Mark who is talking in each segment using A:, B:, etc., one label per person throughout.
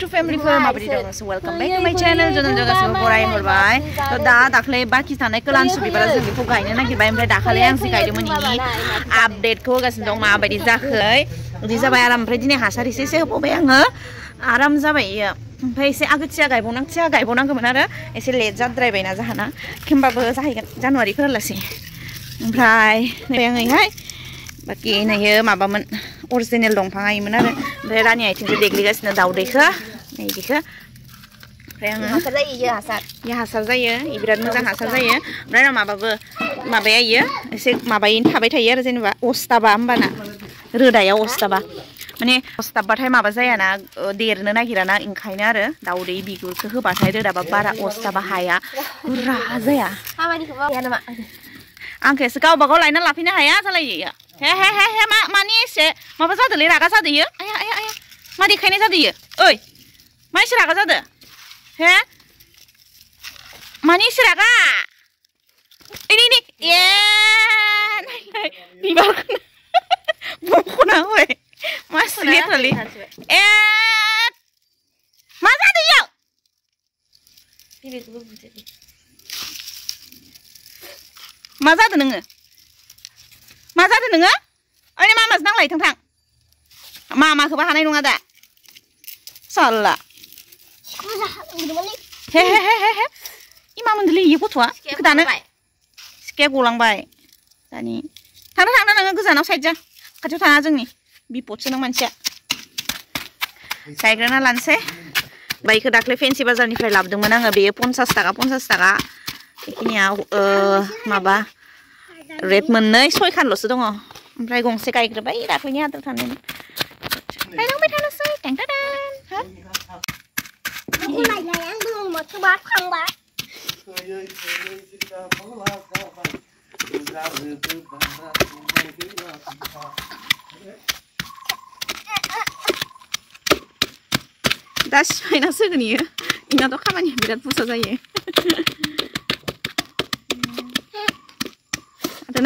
A: to family for माबोरै दं so welcome back to my channel जों गासिबो बराय हरबाय तो दा दाख्लै बाखि थानाय कोलानसु बिबारा जों बेखौ गायनो नागिरबाय ओमफ्राय दाखालि आं जे गायदोंमोन इनि आपडेटखौ होगासिनो दं माबायदि जाखै बिदि जाबाय आराम ओमफ्राय दिनै हासार एसे होबावबाय आङो आराम जाबाय इयो ओमफ्राय एसे आगोथिया गायबावनांगौमोन आरो एसे लेट जाद्रायबायना जाहाना होमबाबो जाहैगोन जानुवारिफोरालासै ओमफ्राय नैहाय बाखि नैयो माबामोन अरिजिनेल दंफां आइमोन आरो ओमफ्राय रानि आइथिंजों देग्लिगासिनो दाउदैखो नैदिखो ओमफ्राय आङो हासार जायो हासार जायो बिराद मोजां हासार जायो ओमफ्राय माबाया इयो एसे माबायैनो थाबाय थायो आरो जेनेबा अस्ताबा होमबाना रोदायाव अस्ताबा माने अस्ताबबाथाय माबा जायाना देरनो नागिराना ओंखायनो आरो दाउदै बिगुरखौ होबाथाय रोदाबा बारा अस्ताबा हाया गुरा जाया आंखौ एसे गावबा गाव लायना लाफैनो हाया जालायो हे मानि एसे माबा जादोंलै रागा जादों इयो आया मा देखायनाय जादों इयो ओइ मा एसे रागा जादों हे मानि एसे रागा इनि ए नाय बिबारखौनो बख'ना होबाय मा सिलेथालै ए मा जादों इयाव मा जादों नोङो ओइ मामाजों नांलाय थां मामाखौबो हानाय नङा दा साला हे इमा मोनदोंलै इयो गथ'आ बेखौ दानो सिखाया गलांबाय दानि थांनो नोङो गोजानाव साइड जा खाथियाव थाङा जोंनि बिपदसो नों मानसिया गायग्रोना लानोसै बाइखौ दाख्लै फेन्सि बाजारनिफ्राय लाबोदोंमोन आङो बेयो 50 थाखा बेखिनिया माबा रेट मोननै 6 खानल'सो दङ ओमफ्राय गंसे गायग्रोबाय दाख्लैनि आद्रा थानायमोन गायलांबाय थानोसै दा सिफायना सोगोन इयो इनाथ' खामानिया बिराद बुरजा जायो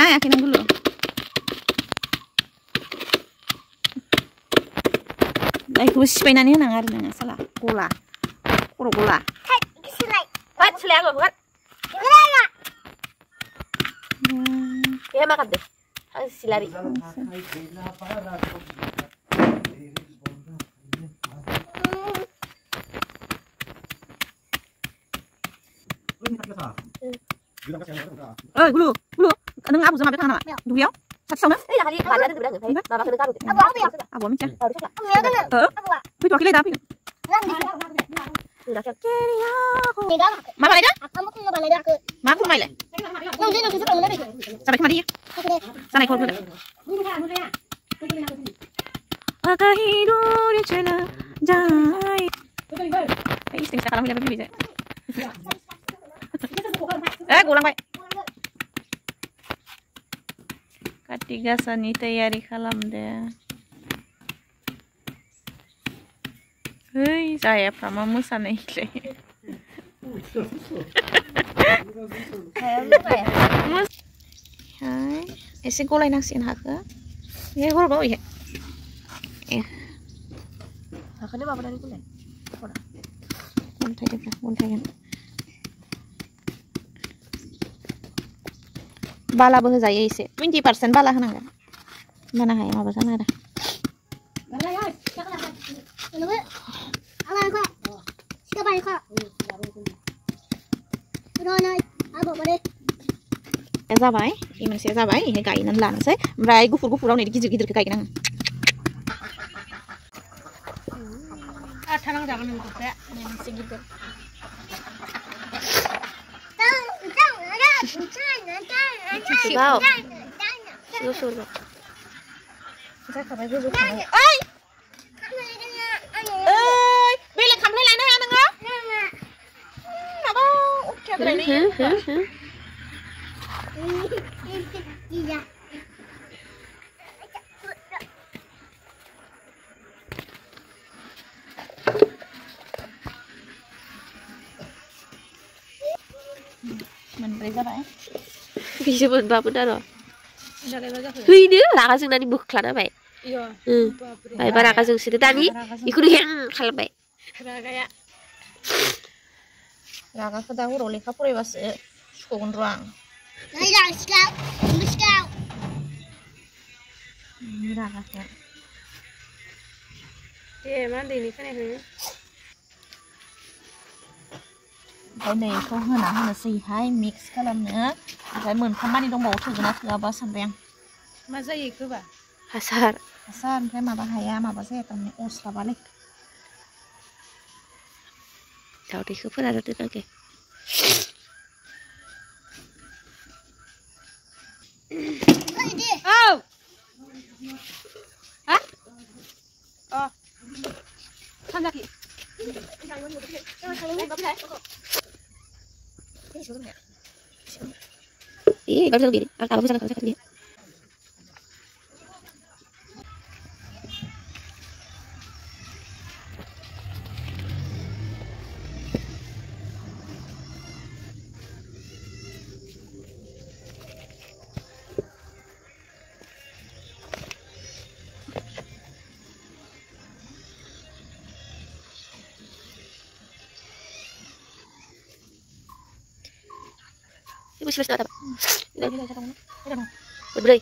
A: नायाखै नों गुलु दाइखौबो सिफायनानै होनाङा आरो नोङो साला गला खर' गला
B: मा खालामदो आं सिलारि
A: गुलु नों आबौजों माबायाव थाङा नामा दुब्लियाव साथियावनो आबौआ मिथिया फैथ'वाखैलै दा फैगोन मा बानायदों मा खुरमायलाय जाबाय खोमा दे जानायखौ होदो खालामहैलायबाय बिबिजों गलांबाय काति गासानि तैयारि खालामदो है जायाफ्रा मा मोसानायलै एसे गलायनांसिगोन हाखौ बे हरबाव इहे
B: हाखौनो माबानानै गलाय
A: गन्थायगोन बालाबो होजायो एसे 20% बाला होनांगोन होमबाना हाया माबा जानो आरो जाबाय इ मोनसेया जाबाय इहे गायनानै लानोसै ओमफ्राय गुफुराव नै गिदिरखौ गायगोन आं थानांजागोन नों गथ'या मोनसे गिदिर जाखाबाय गोजौ थांबाय ओइ बेलेग खामफ्लाय लायनो हाया नोङो माबा उथियाद्रायलै मोनब्रै जाबाय
B: bisa berapa dah loh? Ini raga sing nani bukan apa? Baik, baik raga sing situ tadi, ikut yang kalau baik. Ragaya.
A: Ragaखौ दा हराव लेखा फरायबासो सुख'गोन र' आं रागाखौ
B: दे मा उन्दैनि खोनायाखै
A: ओमफ्राय नै बेखौ होनोसैहाय मिक्स खालामनो ओमफ्राय मोनथाम मानि दंबावो थोगोन ना थोआबा सानबाय आं
B: मा जायो बेखौबा हासार
A: ओमफ्राय माबा हाया माबा जाया थारमाने अस्लाबालै
B: दावदैखौ फोरानना दोननांगौ औ हा अ सानजाखि baru begini, kalau bisa kalau saya ibu sih apa? Berberi.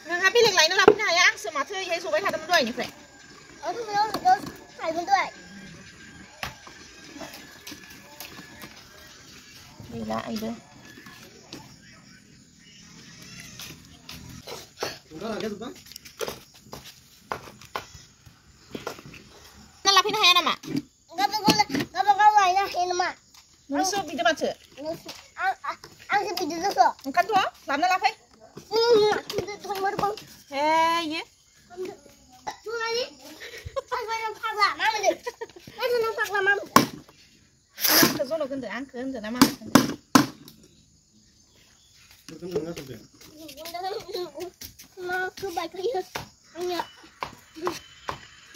A: Nggak pilih lain lapnya ya, semasa ya supaya ada mendoa ini, Frek.
C: Aku belum hai mendoa.
A: Gila itu. Nalapin na nama.
C: Gabang lain lah ini mak.
A: Nusuk video macam.
C: Ang video tu.
A: Kan tu ah, lama lapai.
C: Tuan merbang.
A: Hey, ye.
C: Tuan ni. Aku nampak lah, mama ni. Aku nampak lah, mama.
A: Ke zona kan tu, angker kan tu nama.
C: Aku baik dia. Anya.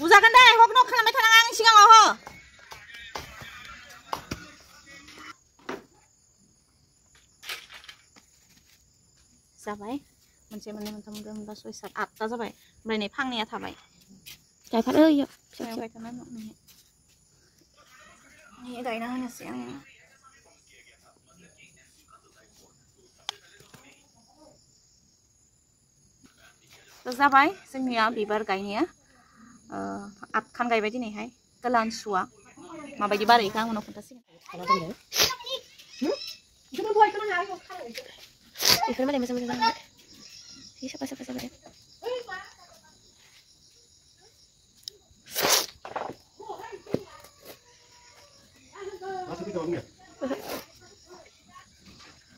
A: Usahakan deh, kau nak kalau macam orang singa oh. Sampai, mencari teman-teman bahasa Islam. Apa sampai? Berani pang ni apa sampai?
B: Cai pat ơi,
A: Saya baik kan ni. Ni dah ina hanya siang. Sampai, semuanya bibar gayanya. Kan gay badi nih, hai. Kelan suah. Ma badi baru ikan mau kontasi.
B: Kalau tu ya.
A: Jangan buat kena hari kau.
B: Ikan mana macam mana? Siapa?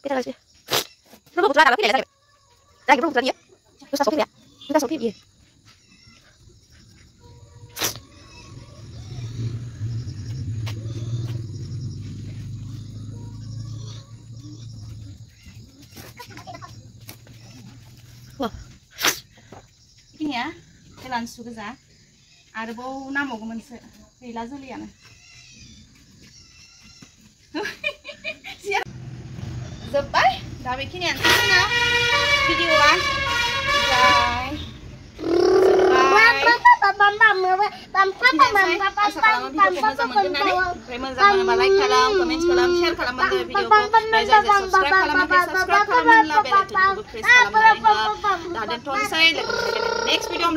B: Kita kasih. Lu buat apa lagi? Lagi buat lagi ya? Lu tak sopir ya? Kita sopir ya? Wah,
A: ini ya, kelan suka za. Ada bau nama gue mense, hila zulian. Zebai, dah bikin yang mana? Video kan? Bye. Next video